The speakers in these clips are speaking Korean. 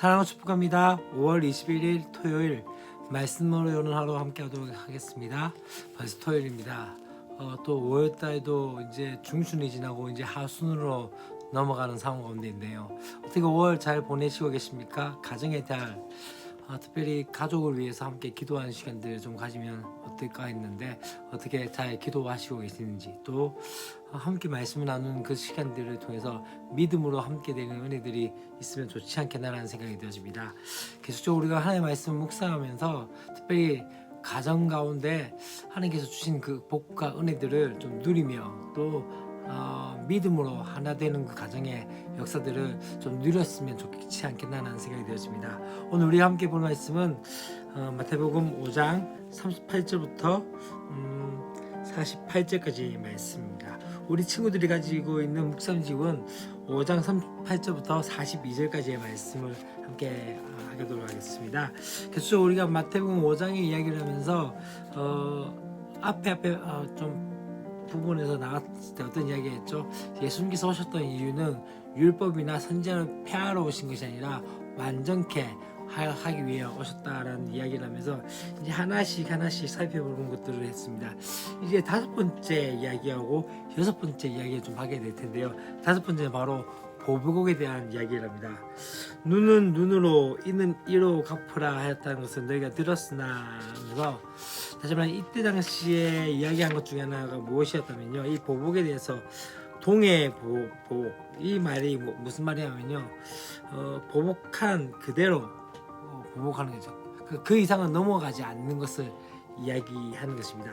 사랑을 축복합니다. 5월 21일 토요일 말씀으로 여는 하루 함께 하도록 하겠습니다. 벌써 토요일입니다. 또 5월달도 이제 중순이 지나고 이제 하순으로 넘어가는 상황 가운데 있네요. 어떻게 5월 잘 보내시고 계십니까? 가정의 달, 특별히 가족을 위해서 함께 기도하는 시간들 좀 가지면 어떨까 했는데 어떻게 잘 기도하시고 계시는지, 또 함께 말씀을 나누는 그 시간들을 통해서 믿음으로 함께 되는 은혜들이 있으면 좋지 않겠나라는 생각이 들어집니다. 계속적으로 우리가 하나님의 말씀을 묵상하면서 특별히 가정 가운데 하나님께서 주신 그 복과 은혜들을 좀 누리며 또 믿음으로 하나 되는 그 가정의 역사들을 좀 누렸으면 좋지 않겠나라는 생각이 되었습니다. 오늘 우리가 함께 볼 말씀은 마태복음 5장 38절부터 48절까지 말씀입니다. 우리 친구들이 가지고 있는 묵상지문 5장 38절부터 42절까지의 말씀을 함께 하도록 하겠습니다. 계속 우리가 마태복음 5장의 이야기를 하면서 앞에 좀 부분에서 나갔을 때 어떤 이야기 했죠? 예수님께서 오셨던 이유는 율법이나 선지자를 폐하러 오신 것이 아니라 완전케 하기 위해 오셨다라는 이야기를 하면서 이제 하나씩 살펴보는 것들을 했습니다. 이제 5번째 이야기하고 6번째 이야기를 좀 하게 될 텐데요. 5번째는 바로 보복에 대한 이야기를 합니다. 눈은 눈으로 이는 이로 갚으라 하였다는 것을 너희가 들었으나 하면서, 다시 말해 이때 당시에 이야기한 것 중에 하나가 무엇이었다면요, 이 보복에 대해서 동해 보복, 이 말이 무슨 말이냐면요, 보복한 그대로 보복하는 거죠. 그 이상은 넘어가지 않는 것을 이야기하는 것입니다.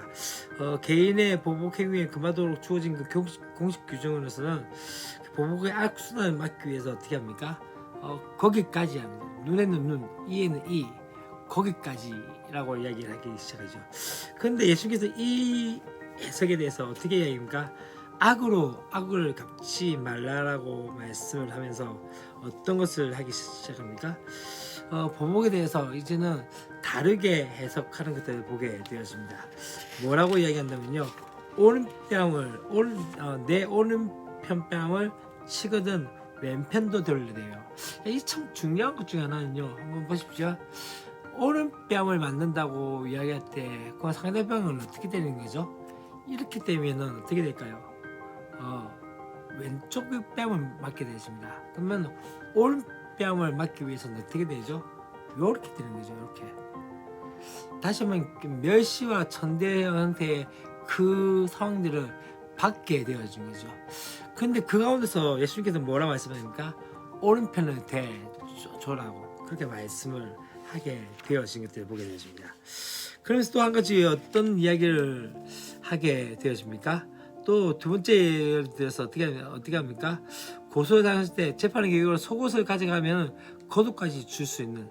개인의 보복 행위에 금하도록 주어진 그 공식 규정으로서는 보복의 악순환을 막기 위해서 어떻게 합니까? 거기까지 합니다. 눈에는 눈, 이에는 이, 거기까지라고 이야기를 하기 시작하죠. 그런데 예수님께서 이 해석에 대해서 어떻게 이야기합니까? 악으로 악을 갚지 말라라고 말씀을 하면서 어떤 것을 하기 시작합니까? 보복에 대해서 이제는 다르게 해석하는 것들을 보게 되었습니다. 뭐라고 이야기한다면요, 내 오른편 뺨을 치거든 왼편도 돌려대요. 이 참 중요한 것 중에 하나는요, 한번 보십시오. 오른뺨을 맞는다고 이야기할 때 그 상대방은 어떻게 되는 거죠? 이렇게 되면은 어떻게 될까요? 왼쪽 뺨을 맞게 되십니다. 그러면 오른뺨을 맞기 위해서는 어떻게 되죠? 이렇게 되는 거죠. 이렇게. 다시 한번 멸시와 천대한테 그 상황들을 받게 되어진 거죠. 근데 그 가운데서 예수님께서 뭐라 말씀하십니까? 오른편을 대줘라고 그렇게 말씀을 하게 되어진 것들을 보게 되어집니다. 그러면서 또 한 가지 어떤 이야기를 하게 되어집니까? 또 두 번째 예를 들어서 어떻게 합니까? 고소를 당했을 때 재판의 계획으로 속옷을 가져가면 거두까지 줄 수 있는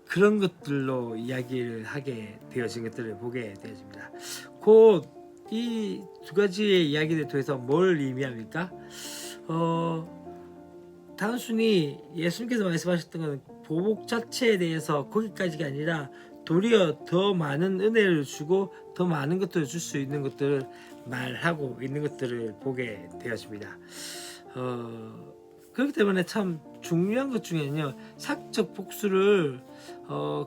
그런 것들로 이야기를 하게 되어진 것들을 보게 되어집니다. 곧 이 두 가지의 이야기를 통해서 뭘 의미합니까? 단순히 예수님께서 말씀하셨던 건 보복 자체에 대해서 거기까지가 아니라 도리어 더 많은 은혜를 주고 더 많은 것들을 줄 수 있는 것들을 말하고 있는 것들을 보게 되었습니다. 그렇기 때문에 참 중요한 것 중에는요, 사적 복수를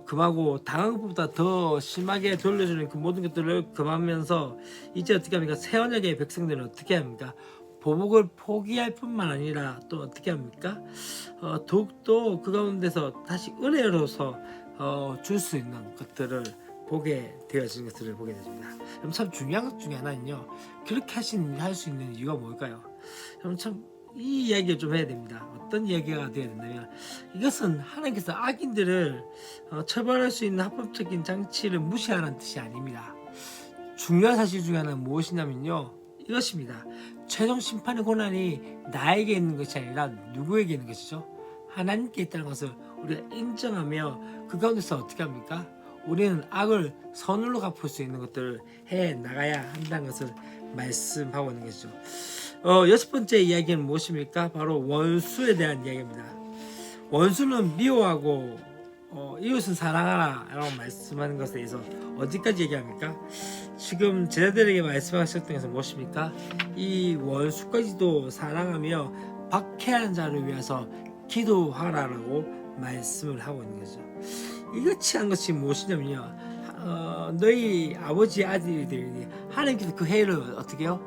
금하고 당한 것보다 더 심하게 돌려주는 그 모든 것들을 금하면서 이제 어떻게 합니까? 새 언약의 백성들은 어떻게 합니까? 보복을 포기할 뿐만 아니라 또 어떻게 합니까? 더욱더 그 가운데서 다시 은혜로서 줄 수 있는 것들을 보게 되어진 것들을 보게 됩니다. 그럼 참 중요한 것 중에 하나는요, 그렇게 할 수 있는 이유가 뭘까요? 그럼 참 이 이야기를 좀 해야 됩니다. 어떤 이야기가 되어야 된다면, 이것은 하나님께서 악인들을 처벌할 수 있는 합법적인 장치를 무시하라는 뜻이 아닙니다. 중요한 사실 중에 하나는 무엇이냐면요, 이것입니다. 최종 심판의 권한이 나에게 있는 것이 아니라 누구에게 있는 것이죠? 하나님께 있다는 것을 우리가 인정하며 그 가운데서 어떻게 합니까? 우리는 악을 선으로 갚을 수 있는 것들을 해 나가야 한다는 것을 말씀하고 있는 것이죠. 6번째 이야기는 무엇입니까? 바로 원수에 대한 이야기입니다. 원수는 미워하고 이웃은 사랑하라 라고 말씀하는 것에 대해서 어디까지 얘기합니까? 지금 제자들에게 말씀하셨던 것은 무엇입니까? 이 원수까지도 사랑하며 박해한 자를 위해서 기도하라라고 말씀을 하고 있는 거죠. 이것이 한 것이 무엇이냐면요, 너희 아버지 아들들이 하나님께서 그 해를 어떻게 해요?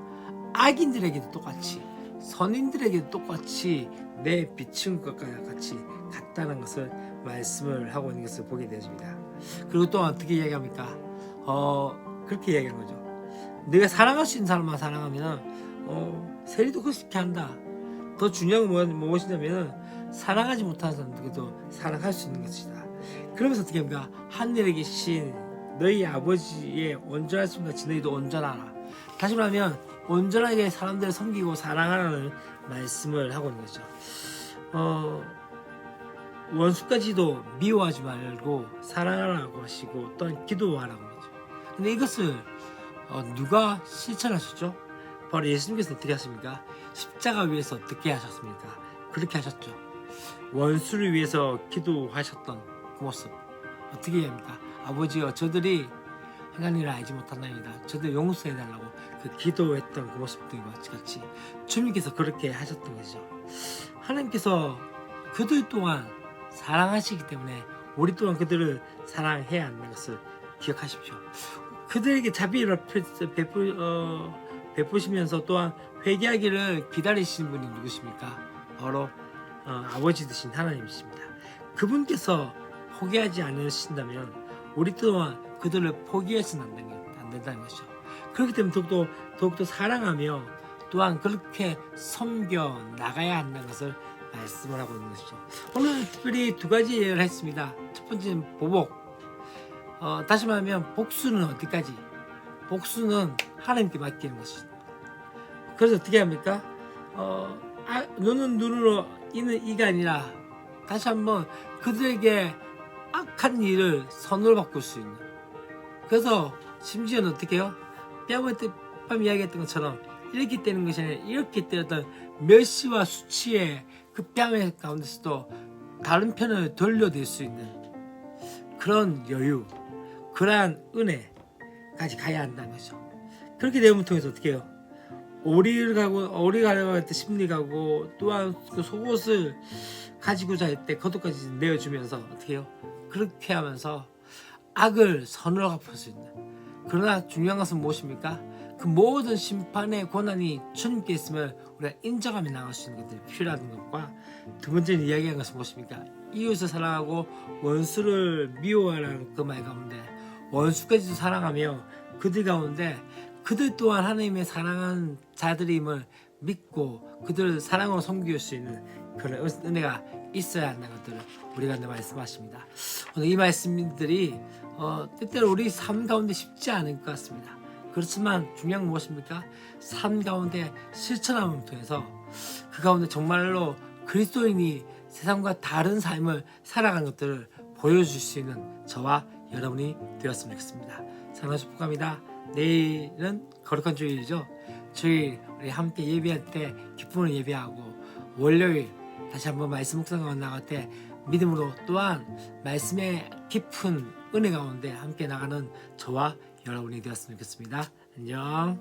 악인들에게도 똑같이 선인들에게도 똑같이 내 비춘 것과 같이 같다는 것을 말씀을 하고 있는 것을 보게 되었습니다. 그리고 또 어떻게 이야기합니까? 그렇게 이야기하는 거죠. 내가 사랑할 수 있는 사람만 사랑하면 세리도 그렇게 한다. 더 중요한 건 무엇이냐면 사랑하지 못하는 사람들도 사랑할 수 있는 것이다. 그러면서 어떻게 합니까? 하늘에 계신 너희 아버지의 온전하신 같이 너희도 온전하라. 다시 말하면 온전하게 사람들을 섬기고 사랑하라는 말씀을 하고 있는 거죠. 원수까지도 미워하지 말고 사랑하라고 하시고 또한 기도하라고 하죠. 근데 이것을 누가 실천하셨죠? 바로 예수님께서 어떻게 하십니까? 십자가 위에서 어떻게 하셨습니까? 그렇게 하셨죠. 원수를 위해서 기도하셨던 그 모습 어떻게 해야 합니까? 아버지여, 저들이 행한 일을 알지 못한다입니다. 저들 용서해달라고 그 기도했던 그 모습들과 같이 주님께서 그렇게 하셨던 거죠. 하나님께서 그들 또한 사랑하시기 때문에 우리 또한 그들을 사랑해야 한다는 것을 기억하십시오. 그들에게 자비를 베푸시면서 또한 회개하기를 기다리시는 분이 누구십니까? 바로 아버지 되신 하나님이십니다. 그분께서 포기하지 않으신다면 우리 또한 그들을 포기해서는 안 된다는 것이죠. 그렇기 때문에 더욱더 사랑하며 또한 그렇게 섬겨 나가야 한다는 것을 말씀을 하고 있는 것이죠. 오늘 특별히 두 가지 예를 했습니다. 첫 번째는 보복. 다시 말하면 복수는 어디까지? 복수는 하나님께 맡기는 것입니다. 그래서 어떻게 합니까? 눈은 눈으로 이는 이가 아니라 다시 한번 그들에게 악한 일을 선으로 바꿀 수 있는. 그래서 심지어는 어떻게 해요? 뺨 이야기했던 것처럼 이렇게 때리는 것이 아니라 이렇게 때렸던 멸시와 수치의 그 뺨의 가운데서도 다른 편을 돌려댈 수 있는 그런 여유, 그러한 은혜까지 가야 한다는 거죠. 그렇게 되면 통해서 어떻게 해요? 오리 가려고 할 때 심리 가고 또한 그 속옷을 가지고자 할 때 겉옷까지 내어주면서 어떻게 해요? 그렇게 하면서 악을 선으로 갚을 수 있는. 그러나 중요한 것은 무엇입니까? 그 모든 심판의 권한이 주님께 있으면 우리가 인정하며 나갈 수 있는 것들이 필요한 것과 두 번째는 이야기한 것은 무엇입니까? 이웃을 사랑하고 원수를 미워하라는 그 말 가운데 원수까지도 사랑하며 그들 가운데 그들 또한 하나님의 사랑하는 자들임을 믿고 그들을 사랑으로 섬길 수 있는 그런 은혜가 있어야 한다는 것들을 우리가 말씀하십니다. 오늘 이 말씀들이 때때로 우리 삶 가운데 쉽지 않을 것 같습니다. 그렇지만 중요한 건 무엇입니까? 삶 가운데 실천함을 통해서 그 가운데 정말로 그리스도인이 세상과 다른 삶을 살아가는 것들을 보여줄 수 있는 저와 여러분이 되었으면 좋겠습니다. 사랑하는 축복합니다. 내일은 거룩한 주일이죠. 주일 우리 함께 예배할 때 기쁨으로 예배하고 월요일 다시 한번 말씀 묵상하고 나갈 때 믿음으로 또한 말씀의 깊은 은혜 가운데 함께 나가는 저와 여러분이 되었으면 좋겠습니다. 안녕.